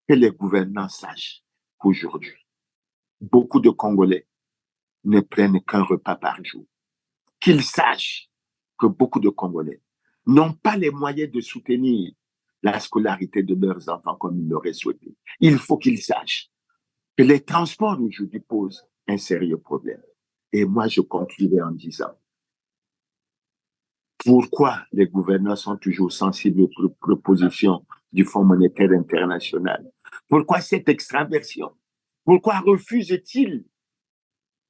que les gouvernants sachent qu'aujourd'hui, beaucoup de Congolais ne prennent qu'un repas par jour. Qu'ils sachent que beaucoup de Congolais n'ont pas les moyens de soutenir la scolarité de leurs enfants comme ils l'auraient souhaité. Il faut qu'ils sachent que les transports aujourd'hui posent un sérieux problème. Et moi, je conclurai en disant, pourquoi les gouvernants sont toujours sensibles aux propositions du Fonds monétaire international? Pourquoi cette extraversion? Pourquoi refusent-ils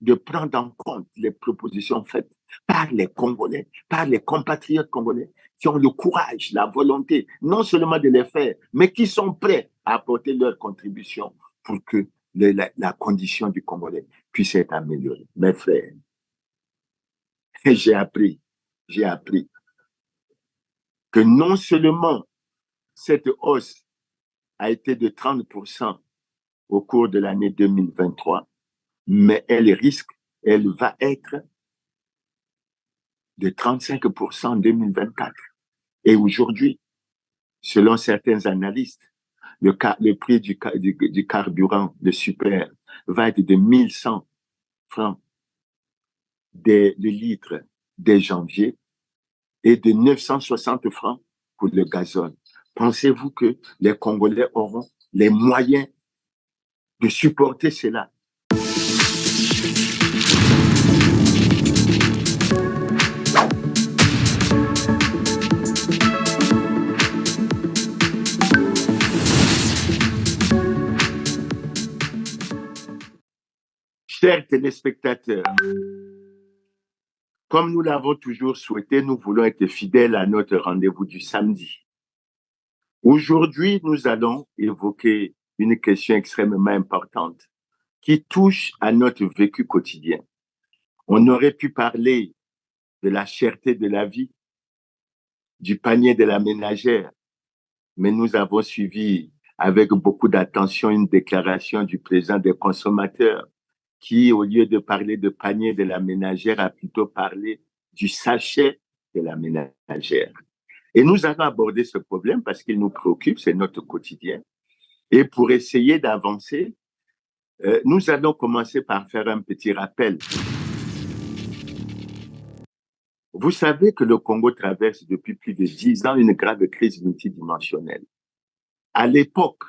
de prendre en compte les propositions faites par les Congolais, par les compatriotes congolais qui ont le courage, la volonté, non seulement de les faire, mais qui sont prêts à apporter leur contribution pour que la condition du Congolais puisse être améliorée. Mes frères, j'ai appris que non seulement cette hausse a été de 30% au cours de l'année 2023, mais elle va être de 35% en 2024. Et aujourd'hui, selon certains analystes, le prix du carburant de super va être de 1100 francs le litre dès janvier et de 960 francs pour le gazole. Pensez-vous que les Congolais auront les moyens de supporter cela? Chers téléspectateurs, comme nous l'avons toujours souhaité, nous voulons être fidèles à notre rendez-vous du samedi. Aujourd'hui, nous allons évoquer une question extrêmement importante qui touche à notre vécu quotidien. On aurait pu parler de la cherté de la vie, du panier de la ménagère, mais nous avons suivi avec beaucoup d'attention une déclaration du président des consommateurs qui, au lieu de parler de panier de la ménagère, a plutôt parlé du sachet de la ménagère. Et nous allons aborder ce problème parce qu'il nous préoccupe, c'est notre quotidien. Et pour essayer d'avancer, nous allons commencer par faire un petit rappel. Vous savez que le Congo traverse depuis plus de 10 ans une grave crise multidimensionnelle. À l'époque,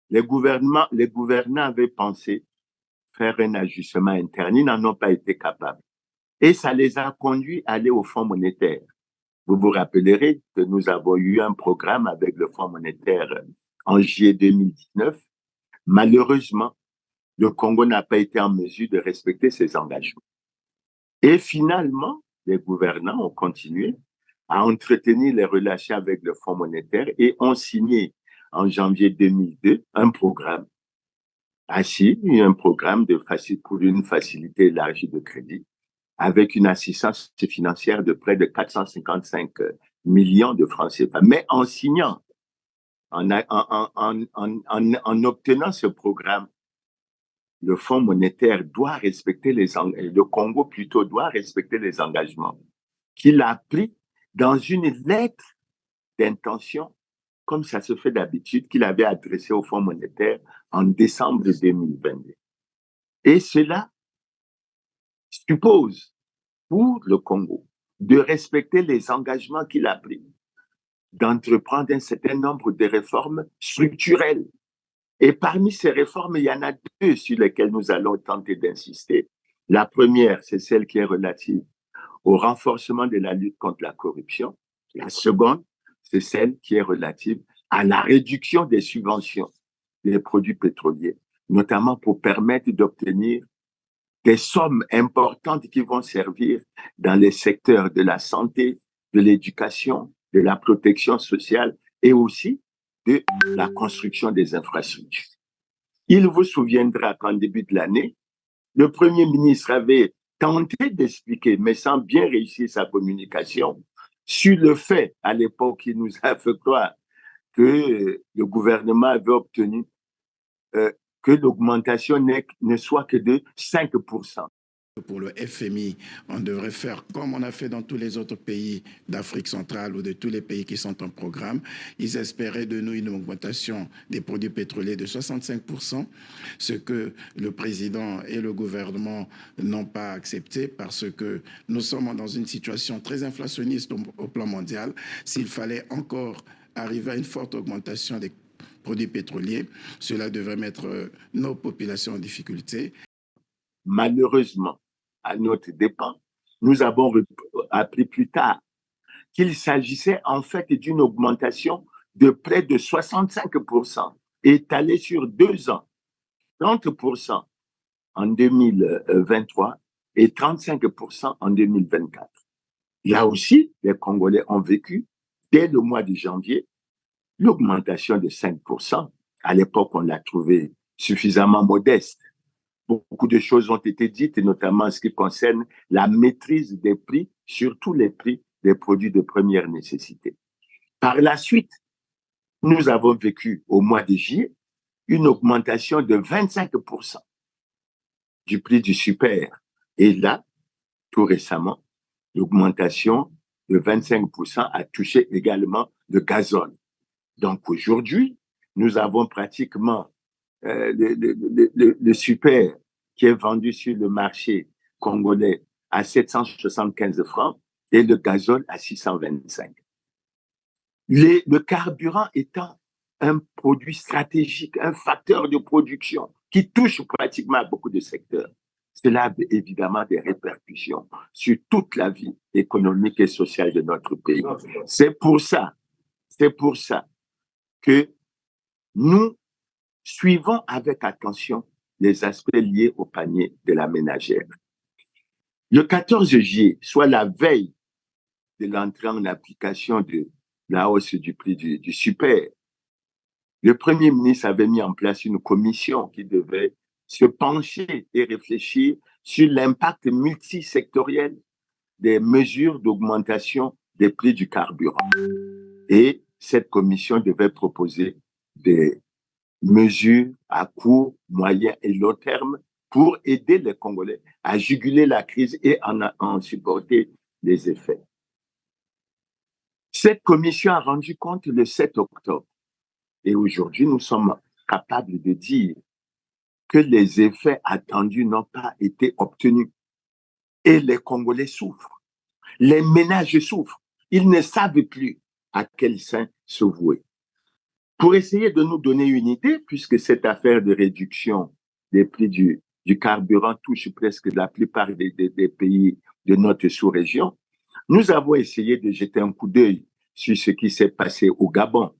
les gouvernants avaient pensé faire un ajustement interne. Ils n'en ont pas été capables. Et ça les a conduits à aller au Fonds monétaire. Vous vous rappellerez que nous avons eu un programme avec le Fonds monétaire en juillet 2019. Malheureusement, le Congo n'a pas été en mesure de respecter ses engagements. Et finalement, les gouvernants ont continué à entretenir les relations avec le Fonds monétaire et ont signé en janvier 2002 un programme pour une facilité élargie de crédit avec une assistance financière de près de 455 millions de francs CFA. Mais en signant, en obtenant ce programme, le Fonds monétaire doit respecter le Congo plutôt doit respecter les engagements qu'il a pris dans une lettre d'intention, comme ça se fait d'habitude, qu'il avait adressée au Fonds monétaire en décembre 2022. Et cela suppose pour le Congo de respecter les engagements qu'il a pris, d'entreprendre un certain nombre de réformes structurelles. Et parmi ces réformes, il y en a deux sur lesquelles nous allons tenter d'insister. La première, c'est celle qui est relative au renforcement de la lutte contre la corruption. La seconde, c'est celle qui est relative à la réduction des subventions des produits pétroliers, notamment pour permettre d'obtenir des sommes importantes qui vont servir dans les secteurs de la santé, de l'éducation, de la protection sociale et aussi de la construction des infrastructures. Il vous souviendra qu'en début de l'année, le Premier ministre avait tenté d'expliquer, mais sans bien réussir sa communication, sur le fait, à l'époque, qu'il nous a fait croire que le gouvernement avait obtenu que l'augmentation ne soit que de 5%. Pour le FMI, on devrait faire comme on a fait dans tous les autres pays d'Afrique centrale ou de tous les pays qui sont en programme. Ils espéraient de nous une augmentation des produits pétroliers de 65%, ce que le président et le gouvernement n'ont pas accepté parce que nous sommes dans une situation très inflationniste au plan mondial. S'il fallait encore arriver à une forte augmentation des produits pétroliers, cela devrait mettre nos populations en difficulté. Malheureusement, à notre dépens, nous avons appris plus tard qu'il s'agissait en fait d'une augmentation de près de 65%, étalée sur 2 ans, 30% en 2023 et 35% en 2024. Là aussi, les Congolais ont vécu, dès le mois de janvier, l'augmentation de 5%. À l'époque, on l'a trouvé suffisamment modeste. Beaucoup de choses ont été dites, et notamment en ce qui concerne la maîtrise des prix, surtout les prix des produits de première nécessité. Par la suite, nous avons vécu au mois de juillet une augmentation de 25% du prix du super. Et là, tout récemment, l'augmentation de 25% a touché également le gazole. Donc aujourd'hui, nous avons pratiquement le super qui est vendu sur le marché congolais à 775 francs et le gazole à 625. Le carburant étant un produit stratégique, un facteur de production qui touche pratiquement à beaucoup de secteurs. Cela a évidemment des répercussions sur toute la vie économique et sociale de notre pays. C'est pour ça que nous suivons avec attention les aspects liés au panier de la ménagère. Le 14 juillet, soit la veille de l'entrée en application de la hausse du prix du super, le Premier ministre avait mis en place une commission qui devait se pencher et réfléchir sur l'impact multisectoriel des mesures d'augmentation des prix du carburant. Et cette commission devait proposer des mesures à court, moyen et long terme pour aider les Congolais à juguler la crise et en supporter les effets. Cette commission a rendu compte le 7 octobre. Et aujourd'hui, nous sommes capables de dire que les effets attendus n'ont pas été obtenus. Et les Congolais souffrent. Les ménages souffrent. Ils ne savent plus à quel sein se vouer. Pour essayer de nous donner une idée, puisque cette affaire de réduction des prix du carburant touche presque la plupart des pays de notre sous-région, nous avons essayé de jeter un coup d'œil sur ce qui s'est passé au Gabon.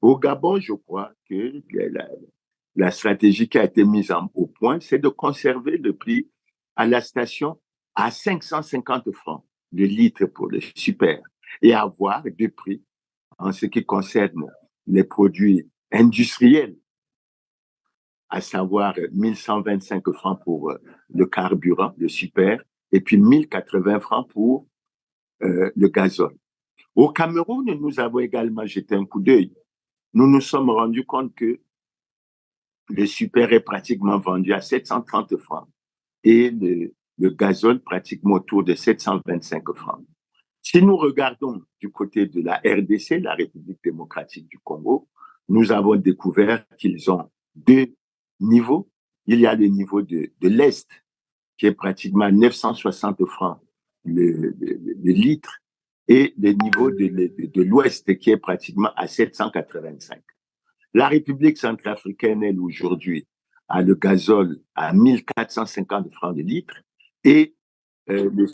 Au Gabon, je crois que la stratégie qui a été mise au point, c'est de conserver le prix à la station à 550 francs le litre pour le super et avoir des prix en ce qui concerne les produits industriels, à savoir 1125 francs pour le carburant, le super, et puis 1080 francs pour le gazole. Au Cameroun, nous avons également jeté un coup d'œil. Nous nous sommes rendus compte que le super est pratiquement vendu à 730 francs et le gazole pratiquement autour de 725 francs. Si nous regardons du côté de la RDC, la République démocratique du Congo, nous avons découvert qu'ils ont 2 niveaux. Il y a le niveau de l'Est, qui est pratiquement 960 francs le litre, et le niveau de l'Ouest, qui est pratiquement à 785. La République centrafricaine, elle, aujourd'hui, a le gazole à 1450 francs le litre et le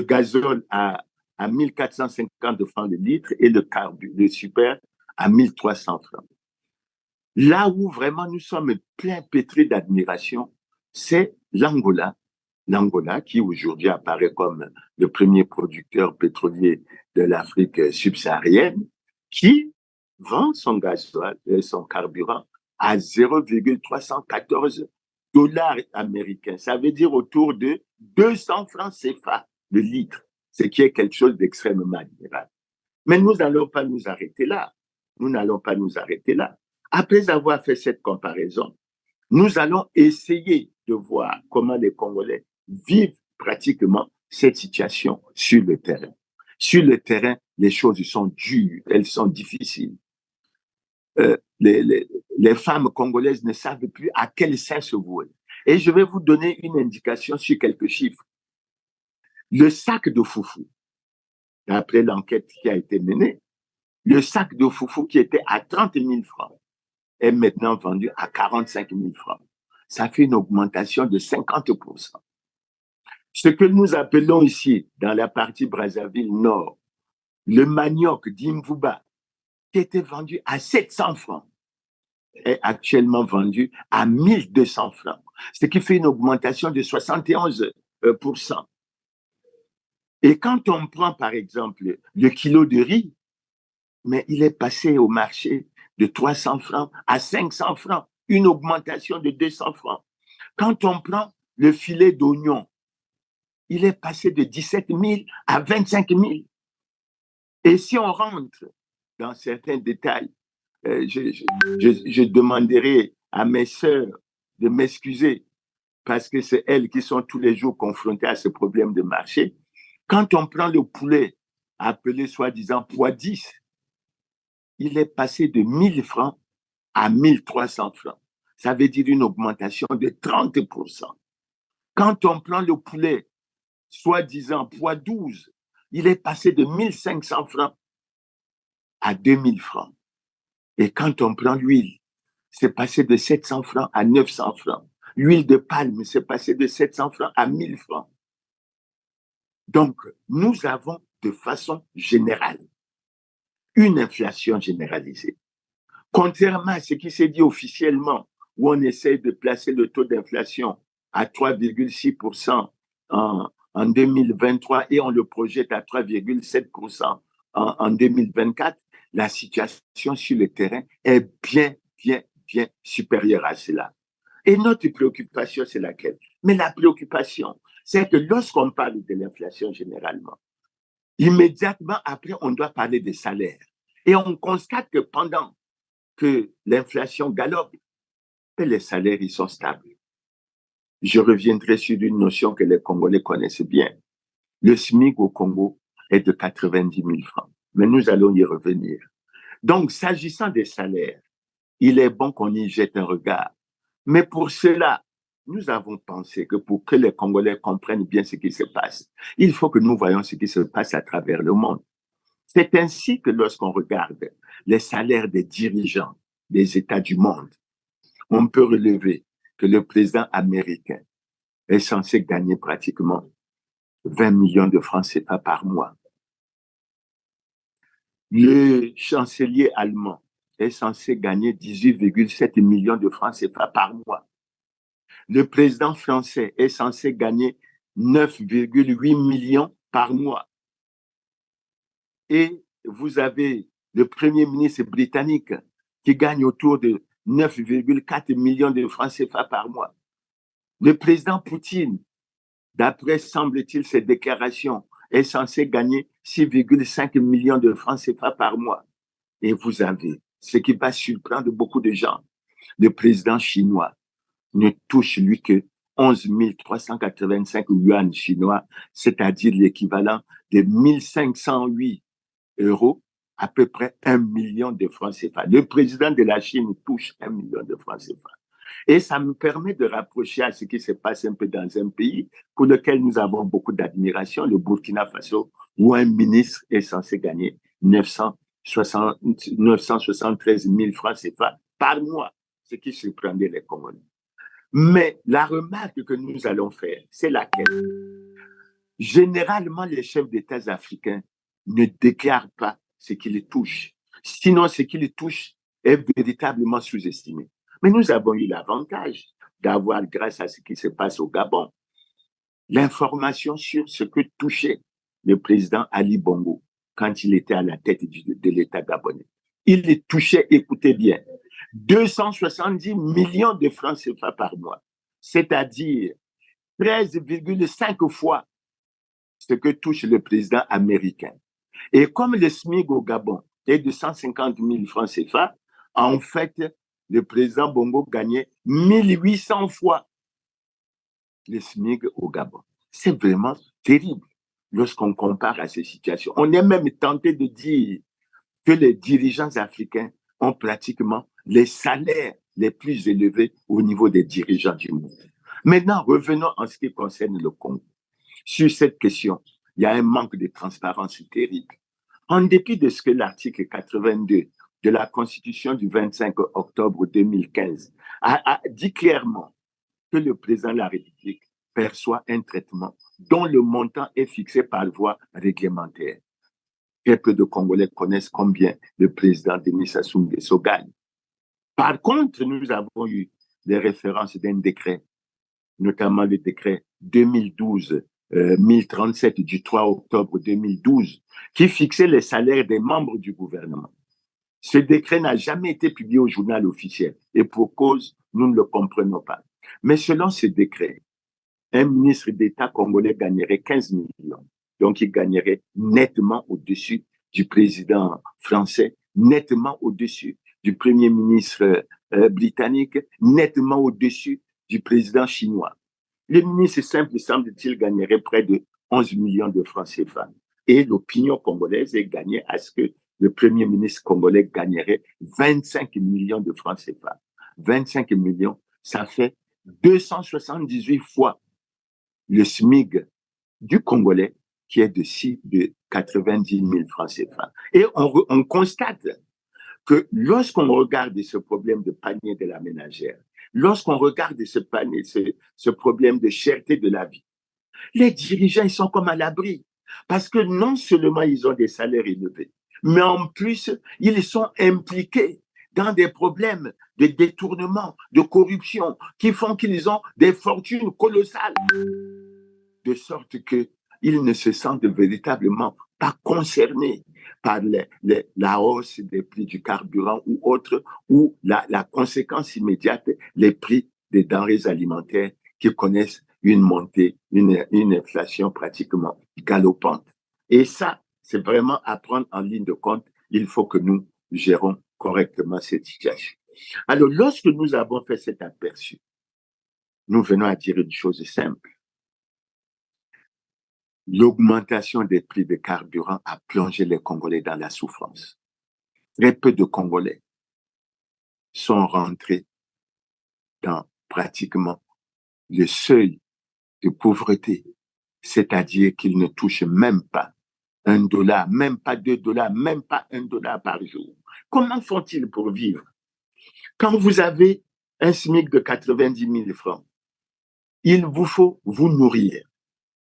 gazole à 1450 francs le litre et le super à 1300 francs. Là où vraiment nous sommes plein pétris d'admiration, c'est l'Angola. L'Angola qui aujourd'hui apparaît comme le premier producteur pétrolier de l'Afrique subsaharienne, qui vend son gasoil et son carburant à 0,314 dollars américains. Ça veut dire autour de 200 francs CFA le litre, ce qui est quelque chose d'extrêmement admirable. Mais nous n'allons pas nous arrêter là. nous n'allons pas nous arrêter là. Après avoir fait cette comparaison, nous allons essayer de voir comment les Congolais vivent pratiquement cette situation sur le terrain. Sur le terrain, les choses sont dures, elles sont difficiles. Les femmes congolaises ne savent plus à quel sein se vouer. Et je vais vous donner une indication sur quelques chiffres. Le sac de foufou, d'après l'enquête qui a été menée, le sac de foufou qui était à 30 000 francs est maintenant vendu à 45 000 francs. Ça fait une augmentation de 50%. Ce que nous appelons ici, dans la partie Brazzaville Nord, le manioc d'Imvuba, qui était vendu à 700 francs, est actuellement vendu à 1200 francs, ce qui fait une augmentation de 71%. Et quand on prend, par exemple, le kilo de riz, mais il est passé au marché de 300 francs à 500 francs, une augmentation de 200 francs. Quand on prend le filet d'oignon, il est passé de 17 000 à 25 000. Et si on rentre dans certains détails, je demanderai à mes sœurs de m'excuser parce que c'est elles qui sont tous les jours confrontées à ce problème de marché. Quand on prend le poulet appelé soi-disant poids 10, il est passé de 1000 francs à 1300 francs. Ça veut dire une augmentation de 30%. Quand on prend le poulet soi-disant poids 12, il est passé de 1500 francs à 2000 francs. Et quand on prend l'huile, c'est passé de 700 francs à 900 francs. L'huile de palme, c'est passé de 700 francs à 1000 francs. Donc, nous avons de façon générale une inflation généralisée. Contrairement à ce qui s'est dit officiellement, où on essaie de placer le taux d'inflation à 3,6% en 2023 et on le projette à 3,7% en 2024, la situation sur le terrain est bien supérieure à cela. Et notre préoccupation, c'est laquelle? Mais la préoccupation, c'est que lorsqu'on parle de l'inflation généralement, immédiatement après, on doit parler des salaires. Et on constate que pendant que l'inflation galope, les salaires, ils sont stables. Je reviendrai sur une notion que les Congolais connaissent bien. Le SMIC au Congo est de 90 000 francs. Mais nous allons y revenir. Donc, s'agissant des salaires, il est bon qu'on y jette un regard. Mais pour cela, nous avons pensé que pour que les Congolais comprennent bien ce qui se passe, il faut que nous voyions ce qui se passe à travers le monde. C'est ainsi que lorsqu'on regarde les salaires des dirigeants des États du monde, on peut relever que le président américain est censé gagner pratiquement 20 millions de francs CFA par mois. Le chancelier allemand est censé gagner 18,7 millions de francs CFA par mois. Le président français est censé gagner 9,8 millions par mois. Et vous avez le premier ministre britannique qui gagne autour de 9,4 millions de francs CFA par mois. Le président Poutine, d'après, semble-t-il, ses déclarations, est censé gagner 6,5 millions de francs CFA par mois. Et vous avez, ce qui va surprendre beaucoup de gens, le président chinois ne touche, lui, que 11 385 yuan chinois, c'est-à-dire l'équivalent de 1508 euros, à peu près 1 million de francs CFA. Le président de la Chine touche 1 million de francs CFA. Et ça me permet de rapprocher à ce qui se passe un peu dans un pays pour lequel nous avons beaucoup d'admiration, le Burkina Faso, où un ministre est censé gagner 973 000 francs CFA par mois, ce qui surprendait les Congolais. Mais la remarque que nous allons faire, c'est laquelle? Généralement, les chefs d'État africains ne déclarent pas ce qui les touche. Sinon, ce qui les touche est véritablement sous-estimé. Mais nous avons eu l'avantage d'avoir, grâce à ce qui se passe au Gabon, l'information sur ce que touchait le président Ali Bongo quand il était à la tête de l'État gabonais. Il touchait, écoutez bien, 270 millions de francs CFA par mois, c'est-à-dire 13,5 fois ce que touche le président américain. Et comme le SMIC au Gabon et de 150 000 francs CFA, en fait, le président Bongo gagnait 1800 fois le SMIC au Gabon. C'est vraiment terrible lorsqu'on compare à ces situations. On est même tenté de dire que les dirigeants africains ont pratiquement les salaires les plus élevés au niveau des dirigeants du monde. Maintenant, revenons en ce qui concerne le Congo. Sur cette question, il y a un manque de transparence terrible. En dépit de ce que l'article 82 de la Constitution du 25 octobre 2015 a dit clairement que le président de la République perçoit un traitement dont le montant est fixé par voie réglementaire. Très peu de Congolais connaissent combien le président Denis Sassou Nguesso gagne. Par contre, nous avons eu les références d'un décret, notamment le décret 2012-1037 du 3 octobre 2012, qui fixait les salaires des membres du gouvernement. Ce décret n'a jamais été publié au journal officiel et pour cause, nous ne le comprenons pas. Mais selon ce décret, un ministre d'État congolais gagnerait 15 millions. Donc, il gagnerait nettement au-dessus du président français, nettement au-dessus du premier ministre britannique, nettement au-dessus du président chinois. Le ministre simple, semble-t-il, gagnerait près de 11 millions de francs CFA. Et l'opinion congolaise est gagnée à ce que le premier ministre congolais gagnerait 25 millions de francs CFA. 25 millions, ça fait 278 fois le SMIC du Congolais qui est de 90 000 francs CFA. Et on constate que lorsqu'on regarde ce problème de panier de la ménagère, lorsqu'on regarde ce problème de cherté de la vie, les dirigeants, ils sont comme à l'abri. Parce que non seulement ils ont des salaires élevés, mais en plus, ils sont impliqués dans des problèmes de détournement, de corruption, qui font qu'ils ont des fortunes colossales. De sorte qu'ils ne se sentent véritablement pas concernés par la hausse des prix du carburant ou autre, ou la conséquence immédiate, les prix des denrées alimentaires qui connaissent une montée, une inflation pratiquement galopante. Et ça, c'est vraiment à prendre en ligne de compte. Il faut que nous gérons correctement cette situation. Alors, lorsque nous avons fait cet aperçu, nous venons à dire une chose simple. L'augmentation des prix des carburants a plongé les Congolais dans la souffrance. Très peu de Congolais sont rentrés dans pratiquement le seuil de pauvreté, c'est-à-dire qu'ils ne touchent même pas $1, même pas $2, même pas $1 par jour. Comment font-ils pour vivre? Quand vous avez un SMIC de 90 000 francs, il vous faut vous nourrir.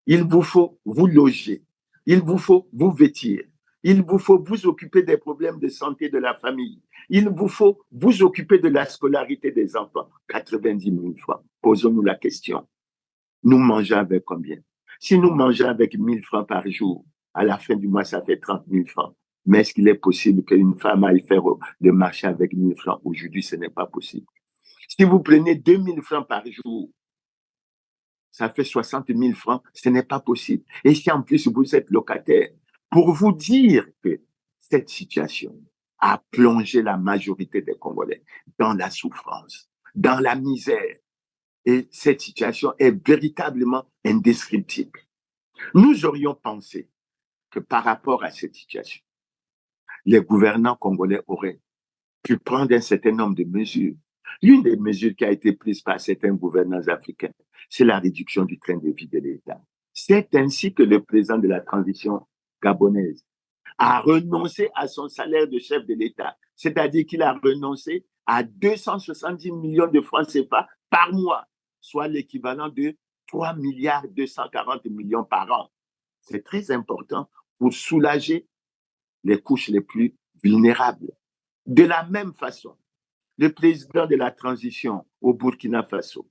Il vous faut vous loger, il vous faut vous vêtir, il vous faut vous occuper des problèmes de santé de la famille, il vous faut vous occuper de la scolarité des enfants. 90 000 francs. Posons-nous la question. Nous mangeons avec combien? Si nous mangeons avec 1 000 francs par jour, à la fin du mois, ça fait 30 000 francs. Mais est-ce qu'il est possible qu'une femme aille faire le marché avec 1 000 francs? Aujourd'hui, ce n'est pas possible. Si vous prenez 2 000 francs par jour, ça fait 60 000 francs, ce n'est pas possible. Et si en plus vous êtes locataire, pour vous dire que cette situation a plongé la majorité des Congolais dans la souffrance, dans la misère, et cette situation est véritablement indescriptible. Nous aurions pensé que par rapport à cette situation, les gouvernants congolais auraient pu prendre un certain nombre de mesures. L'une des mesures qui a été prise par certains gouvernants africains, c'est la réduction du train de vie de l'État. C'est ainsi que le président de la transition gabonaise a renoncé à son salaire de chef de l'État, c'est-à-dire qu'il a renoncé à 270 millions de francs CFA par mois, soit l'équivalent de 3 milliards 240 millions par an. C'est très important pour soulager les couches les plus vulnérables. De la même façon, le président de la transition au Burkina Faso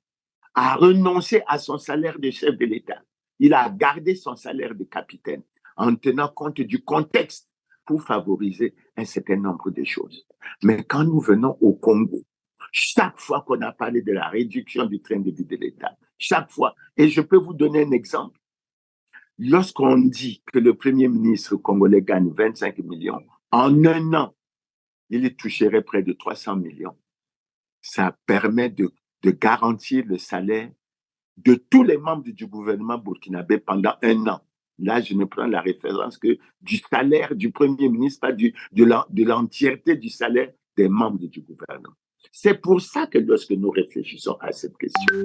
a renoncé à son salaire de chef de l'État. Il a gardé son salaire de capitaine en tenant compte du contexte pour favoriser un certain nombre de choses. Mais quand nous venons au Congo, chaque fois qu'on a parlé de la réduction du train de vie de l'État, chaque fois, et je peux vous donner un exemple, lorsqu'on dit que le premier ministre congolais gagne 25 millions En un an, il y toucherait près de 300 millions. Ça permet de garantir le salaire de tous les membres du gouvernement burkinabé pendant un an. Là, je ne prends la référence que du salaire du Premier ministre, pas de l'entièreté du salaire des membres du gouvernement. C'est pour ça que lorsque nous réfléchissons à cette question,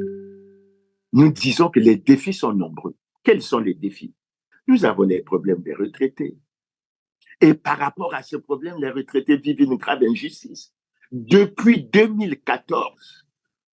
nous disons que les défis sont nombreux. Quels sont les défis? Nous avons les problèmes des retraités. Et par rapport à ce problème, les retraités vivent une grave injustice. Depuis 2014,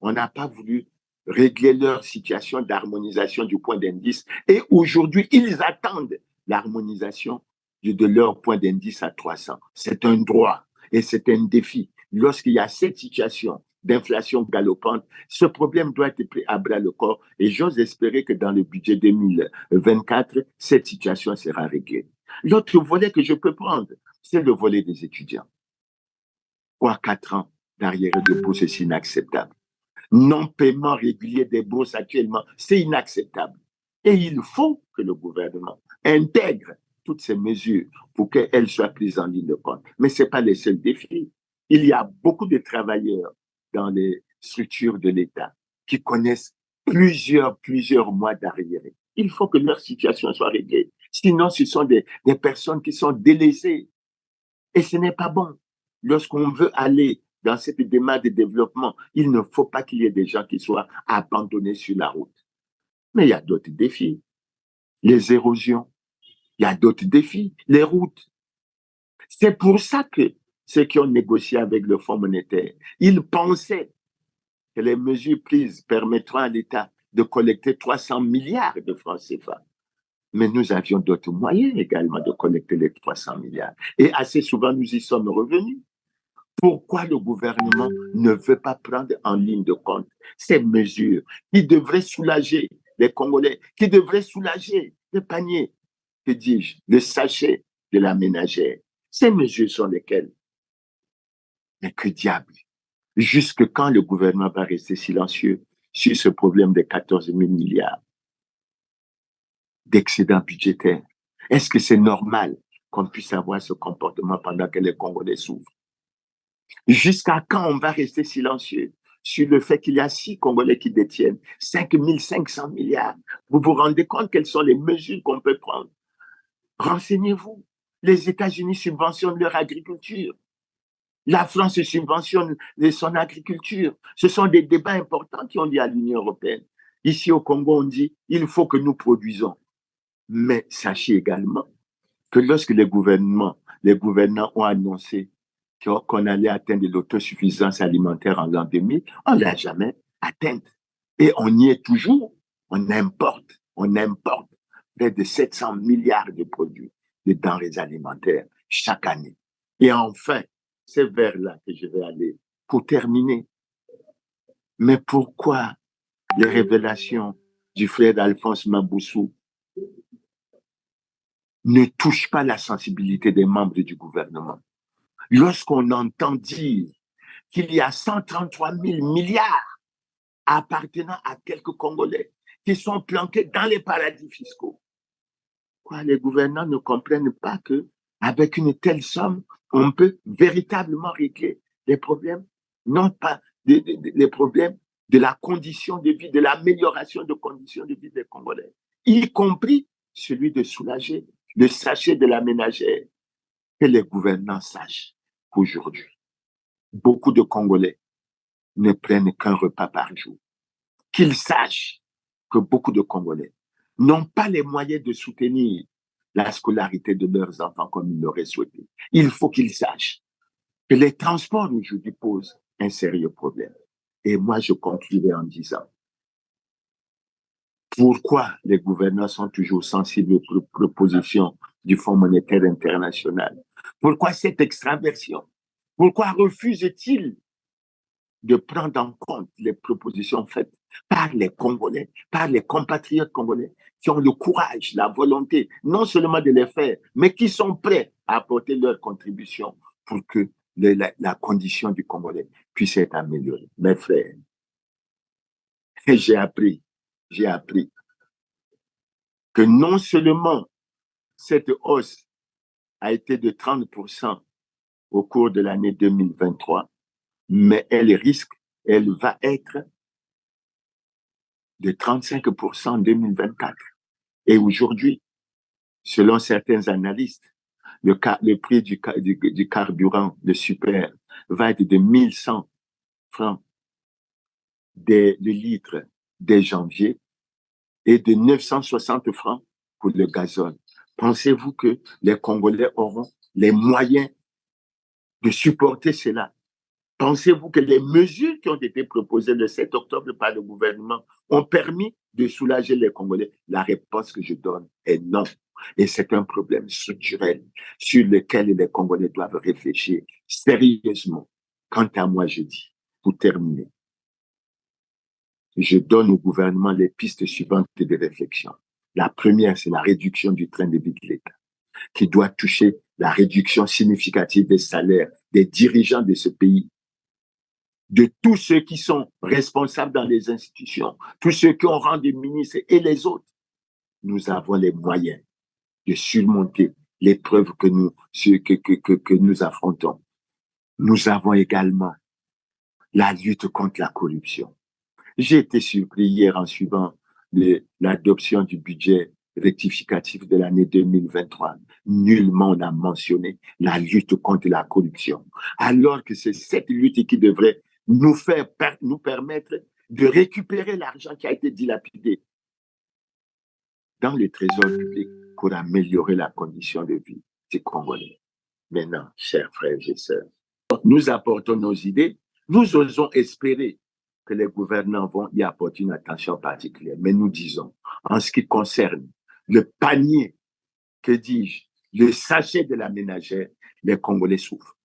on n'a pas voulu régler leur situation d'harmonisation du point d'indice. Et aujourd'hui, ils attendent l'harmonisation de leur point d'indice à 300. C'est un droit et c'est un défi. Lorsqu'il y a cette situation d'inflation galopante, ce problème doit être pris à bras le corps et j'ose espérer que dans le budget 2024, cette situation sera réglée. L'autre volet que je peux prendre, c'est le volet des étudiants. 3-4 ans d'arriérés de bourse, c'est inacceptable. Non-paiement régulier des bourses actuellement, c'est inacceptable. Et il faut que le gouvernement intègre toutes ces mesures pour qu'elles soient prises en ligne de compte. Mais ce n'est pas les seuls défis. Il y a beaucoup de travailleurs dans les structures de l'État qui connaissent plusieurs mois d'arriérés. Il faut que leur situation soit réglée. Sinon, ce sont des personnes qui sont délaissées. Et ce n'est pas bon. Lorsqu'on veut aller dans cette démarche de développement, il ne faut pas qu'il y ait des gens qui soient abandonnés sur la route. Mais il y a d'autres défis. Les érosions, il y a d'autres défis. Les routes. C'est pour ça que ceux qui ont négocié avec le Fonds monétaire, ils pensaient que les mesures prises permettront à l'État de collecter 300 milliards de francs CFA. Mais nous avions d'autres moyens également de collecter les 300 milliards. Et assez souvent, nous y sommes revenus. Pourquoi le gouvernement ne veut pas prendre en ligne de compte ces mesures qui devraient soulager les Congolais, qui devraient soulager le panier, que dis-je, le sachet de la ménagère? Ces mesures sont lesquelles? Mais que diable! Jusque quand le gouvernement va rester silencieux sur ce problème des 14 000 milliards d'excédent budgétaire? Est-ce que c'est normal qu'on puisse avoir ce comportement pendant que les Congolais souffrent? Jusqu'à quand on va rester silencieux sur le fait qu'il y a 6 Congolais qui détiennent 5 500 milliards? Vous vous rendez compte quelles sont les mesures qu'on peut prendre? Renseignez-vous. Les États-Unis subventionnent leur agriculture. La France subventionne son agriculture. Ce sont des débats importants qui ont lieu à l'Union européenne. Ici au Congo, on dit il faut que nous produisons. Mais sachez également que lorsque les gouvernants ont annoncé qu'on allait atteindre l'autosuffisance alimentaire en l'an 2000, on ne l'a jamais atteinte. Et on y est toujours. On importe près de 700 milliards de produits, de denrées alimentaires chaque année. Et enfin, c'est vers là que je vais aller pour terminer. Mais pourquoi les révélations du frère d'Alphonse Maboussou ne touchent pas la sensibilité des membres du gouvernement? Lorsqu'on entend dire qu'il y a 133 000 milliards appartenant à quelques Congolais qui sont planqués dans les paradis fiscaux, les gouvernants ne comprennent pas qu'avec une telle somme, on peut véritablement régler les problèmes, non pas les problèmes de la condition de vie, de l'amélioration de conditions de vie des Congolais, y compris celui de soulager le sachet de la ménagère. Que les gouvernants sachent qu'aujourd'hui, beaucoup de Congolais ne prennent qu'un repas par jour. Qu'ils sachent que beaucoup de Congolais n'ont pas les moyens de soutenir la scolarité de leurs enfants comme ils l'auraient souhaité. Il faut qu'ils sachent que les transports aujourd'hui posent un sérieux problème. Et moi, je conclurai en disant, pourquoi les gouvernants sont toujours sensibles aux propositions du Fonds monétaire international? Pourquoi cette extraversion? Pourquoi refuse-t-il de prendre en compte les propositions faites par les Congolais, par les compatriotes congolais qui ont le courage, la volonté, non seulement de les faire, mais qui sont prêts à apporter leur contribution pour que la condition du Congolais puisse être améliorée? Mes frères, j'ai appris que non seulement cette hausse a été de 30% au cours de l'année 2023, mais elle va être de 35% en 2024. Et aujourd'hui, selon certains analystes, le prix du carburant, le super, va être de 1100 francs le litre dès janvier et de 960 francs pour le gazole. Pensez-vous que les Congolais auront les moyens de supporter cela? Pensez-vous que les mesures qui ont été proposées le 7 octobre par le gouvernement ont permis de soulager les Congolais? La réponse que je donne est non. Et c'est un problème structurel sur lequel les Congolais doivent réfléchir sérieusement. Quant à moi, je dis, pour terminer, je donne au gouvernement les pistes suivantes de réflexion. La première, c'est la réduction du train de vie de l'État, qui doit toucher la réduction significative des salaires des dirigeants de ce pays, de tous ceux qui sont responsables dans les institutions, tous ceux qui ont rang de ministres et les autres. Nous avons les moyens de surmonter l'épreuve que nous affrontons. Nous avons également la lutte contre la corruption. J'ai été surpris hier en suivant l'adoption du budget rectificatif de l'année 2023. Nullement n'a mentionné la lutte contre la corruption, alors que c'est cette lutte qui devrait nous permettre de récupérer l'argent qui a été dilapidé dans le trésor public pour améliorer la condition de vie des Congolais. Maintenant, chers frères et sœurs, nous apportons nos idées, nous osons espérer que les gouvernants vont y apporter une attention particulière. Mais nous disons, en ce qui concerne le panier, que dis-je, le sachet de la ménagère, les Congolais souffrent.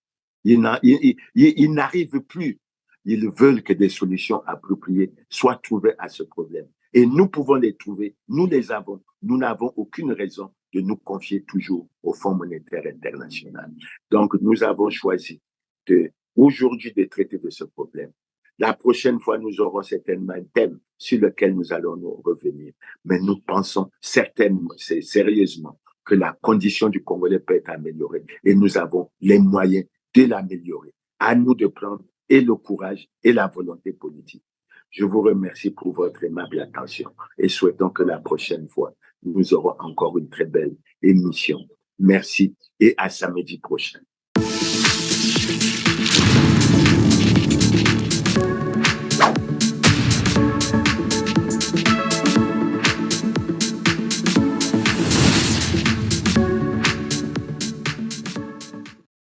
Ils n'arrivent plus. Ils veulent que des solutions appropriées soient trouvées à ce problème. Et nous pouvons les trouver, nous les avons. Nous n'avons aucune raison de nous confier toujours au Fonds monétaire international. Donc, nous avons choisi aujourd'hui de traiter de ce problème. La prochaine fois, nous aurons certainement un thème sur lequel nous allons nous revenir. Mais nous pensons certainement, sérieusement, que la condition du Congolais peut être améliorée et nous avons les moyens de l'améliorer. À nous de prendre et le courage et la volonté politique. Je vous remercie pour votre aimable attention et souhaitons que la prochaine fois, nous aurons encore une très belle émission. Merci et à samedi prochain.